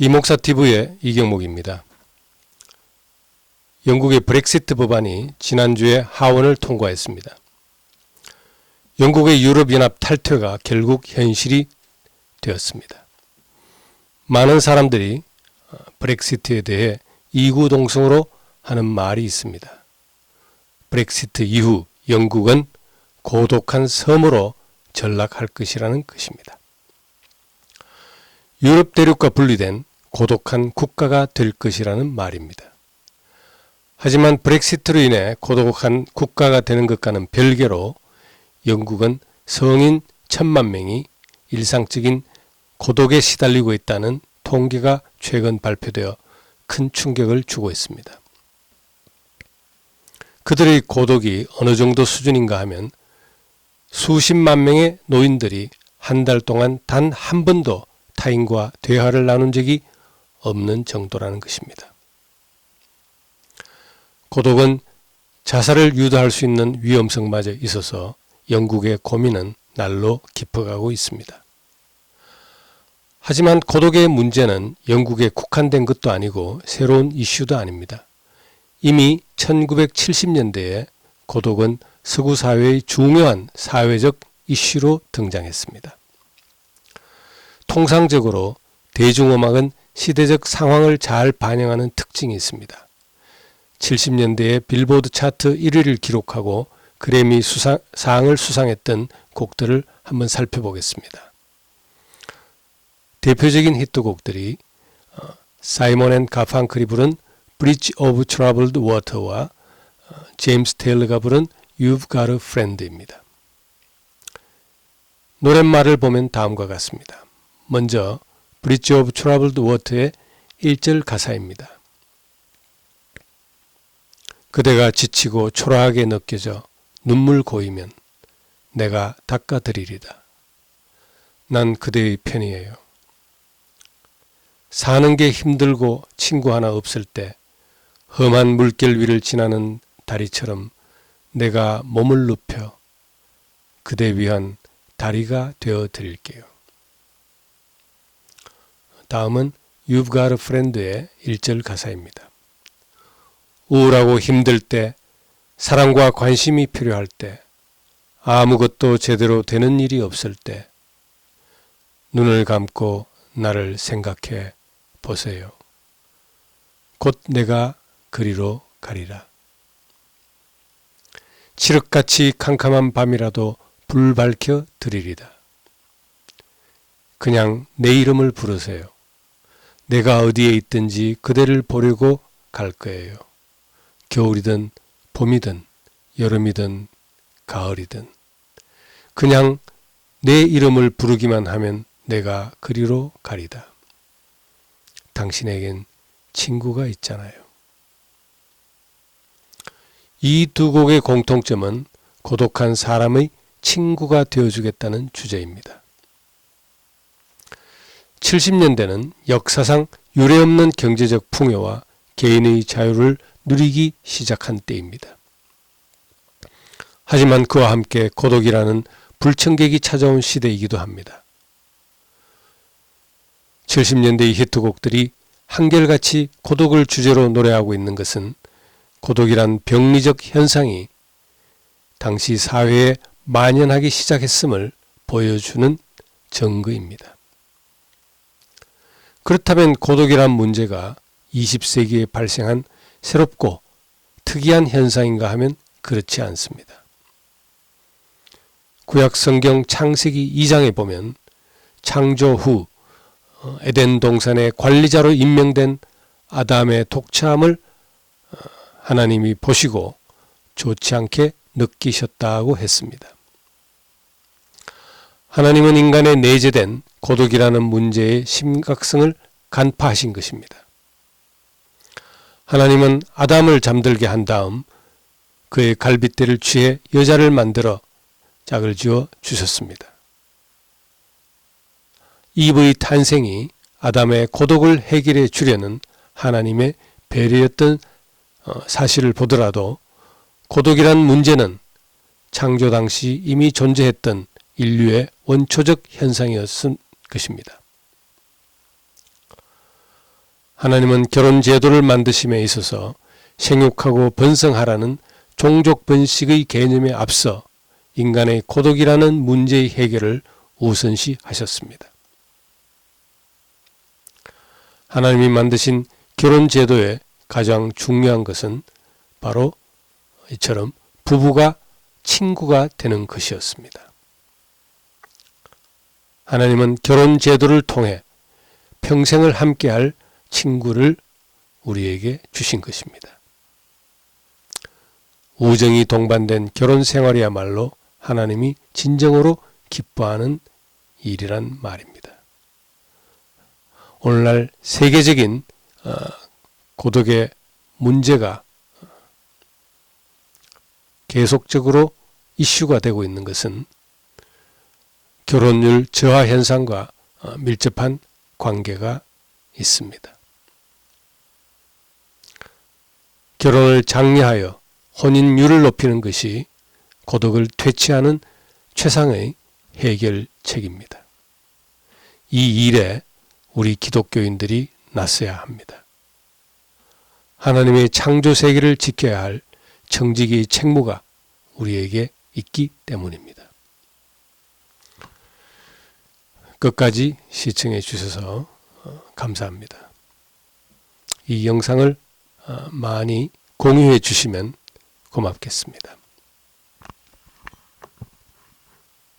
이목사 TV의 이경목입니다. 영국의 브렉시트 법안이 지난주에 하원을 통과했습니다. 영국의 유럽연합 탈퇴가 결국 현실이 되었습니다. 많은 사람들이 브렉시트에 대해 이구동성으로 하는 말이 있습니다. 브렉시트 이후 영국은 고독한 섬으로 전락할 것이라는 것입니다. 유럽 대륙과 분리된 고독한 국가가 될 것이라는 말입니다. 하지만 브렉시트로 인해 고독한 국가가 되는 것과는 별개로 영국은 성인 1,000만 명이 일상적인 고독에 시달리고 있다는 통계가 최근 발표되어 큰 충격을 주고 있습니다. 그들의 고독이 어느 정도 수준인가 하면 수십만 명의 노인들이 한 달 동안 단 한 번도 타인과 대화를 나눈 적이 없는 정도라는 것입니다. 고독은 자살을 유도할 수 있는 위험성마저 있어서 영국의 고민은 날로 깊어가고 있습니다. 하지만 고독의 문제는 영국에 국한된 것도 아니고 새로운 이슈도 아닙니다. 이미 1970년대에 고독은 서구 사회의 중요한 사회적 이슈로 등장했습니다. 통상적으로 대중음악은 시대적 상황을 잘 반영하는 특징이 있습니다. 70년대에 빌보드 차트 1위를 기록하고 그래미 상을 수상했던 곡들을 한번 살펴보겠습니다. 대표적인 히트곡들이 사이먼 앤 가펑클이 부른 Bridge of Troubled Water와 제임스 테일러가 부른 You've Got a Friend입니다. 노랫말을 보면 다음과 같습니다. 먼저 Bridge of Troubled Water의 1절 가사입니다. 그대가 지치고 초라하게 느껴져 눈물 고이면 내가 닦아드리리다. 난 그대의 편이에요. 사는 게 힘들고 친구 하나 없을 때 험한 물결 위를 지나는 다리처럼 내가 몸을 눕혀 그대 위한 다리가 되어 드릴게요. 다음은 You've Got a Friend의 1절 가사입니다. 우울하고 힘들 때, 사랑과 관심이 필요할 때, 아무것도 제대로 되는 일이 없을 때 눈을 감고 나를 생각해 보세요. 곧 내가 그리로 가리라. 칠흑같이 캄캄한 밤이라도 불 밝혀 드리리다. 그냥 내 이름을 부르세요. 내가 어디에 있든지 그대를 보려고 갈 거예요. 겨울이든 봄이든 여름이든 가을이든 그냥 내 이름을 부르기만 하면 내가 그리로 가리다. 당신에겐 친구가 있잖아요. 이 두 곡의 공통점은 고독한 사람의 친구가 되어주겠다는 주제입니다. 70년대는 역사상 유례없는 경제적 풍요와 개인의 자유를 누리기 시작한 때입니다. 하지만 그와 함께 고독이라는 불청객이 찾아온 시대이기도 합니다. 70년대의 히트곡들이 한결같이 고독을 주제로 노래하고 있는 것은 고독이란 병리적 현상이 당시 사회에 만연하기 시작했음을 보여주는 증거입니다. 그렇다면 고독이란 문제가 20세기에 발생한 새롭고 특이한 현상인가 하면 그렇지 않습니다. 구약 성경 창세기 2장에 보면 창조 후 에덴 동산의 관리자로 임명된 아담의 독차함을 하나님이 보시고 좋지 않게 느끼셨다고 했습니다. 하나님은 인간에 내재된 고독이라는 문제의 심각성을 간파하신 것입니다. 하나님은 아담을 잠들게 한 다음 그의 갈빗대를 취해 여자를 만들어 짝을 지어 주셨습니다. 이브의 탄생이 아담의 고독을 해결해 주려는 하나님의 배려였던 사실을 보더라도 고독이란 문제는 창조 당시 이미 존재했던 인류의 원초적 현상이었을 것입니다. 하나님은 결혼 제도를 만드심에 있어서 생육하고 번성하라는 종족 번식의 개념에 앞서 인간의 고독이라는 문제의 해결을 우선시 하셨습니다. 하나님이 만드신 결혼 제도의 가장 중요한 것은 바로 이처럼 부부가 친구가 되는 것이었습니다. 하나님은 결혼 제도를 통해 평생을 함께할 친구를 우리에게 주신 것입니다. 우정이 동반된 결혼 생활이야말로 하나님이 진정으로 기뻐하는 일이란 말입니다. 오늘날 세계적인 고독의 문제가 계속적으로 이슈가 되고 있는 것은 결혼율 저하 현상과 밀접한 관계가 있습니다. 결혼을 장려하여 혼인율을 높이는 것이 고독을 퇴치하는 최상의 해결책입니다. 이 일에 우리 기독교인들이 나서야 합니다. 하나님의 창조 세계를 지켜야 할 청지기의 책무가 우리에게 있기 때문입니다. 끝까지 시청해 주셔서 감사합니다. 이 영상을 많이 공유해 주시면 고맙겠습니다.